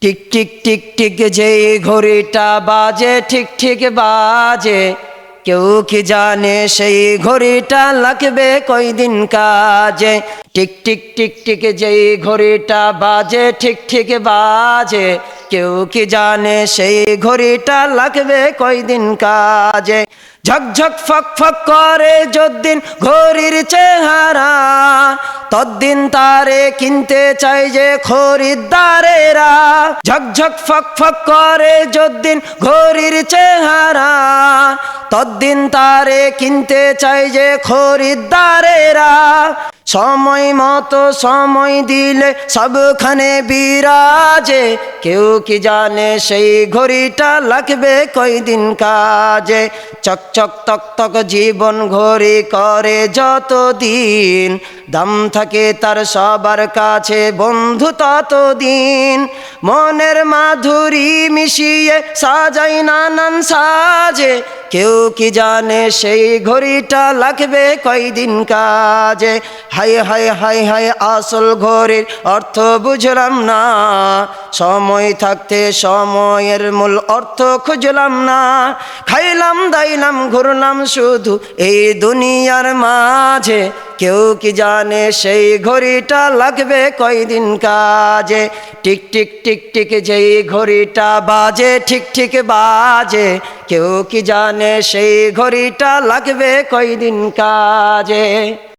Tick tick tick tick যেই ঘড়িটা বাজে ঠিক ঠিক বাজে, কেউ কি জানে সেই ঘড়িটা লাগবে কয়দিন কাজে। টিক টিক টিক টিক যেই ঘড়িটা বাজে ঠিক ঠিক বাজে, কেউ কি জানে সেই ঘড়িটা লাগবে কয়দিন কাজে। ঝকঝক ফক ফক করে যদ্দিন ঘড়ির চেহারা, তদ্দিন তারে কিনতে চাই যে খরিদ্দারেরা। ঝকঝক ফক ফক করে যদ্দিন ঘড়ির চেহারা, তদ্দিন তারে কিনতে চাই যে খরিদ্দারেরা। সময় মতো সময় দিলে সবখানে বিরাজে, কেউ কি জানে সেই ঘড়িটা লাগবে কয়দিন কাজে। চকচক তক তক জীবন ঘড়ি করে যতদিন, দাম থাকে তার সবার কাছে বন্ধু ততদিন। মনের মাধুরী মিশিয়ে সাজাই নানান সাজে, কেউ কি জানে সেই ঘড়িটা লাগবে কয়দিন কাজে। হায় হায় হায় হায় আসল ঘড়ির অর্থ বুঝলাম না, সময় থাকতে সময়ের মূল অর্থ খুঁজলাম না। খাইলাম দাইলাম ঘুরলাম শুধু এই দুনিয়ার মাঝে, কেউ কি জানে সেই ঘড়িটা লাগবে কয়দিন কাজে। টিক টিক টিক টিক যেই ঘড়িটা বাজে ঠিক ঠিক বাজে, কেউ কি জানে সেই ঘড়িটা লাগবে কয়দিন কাজে।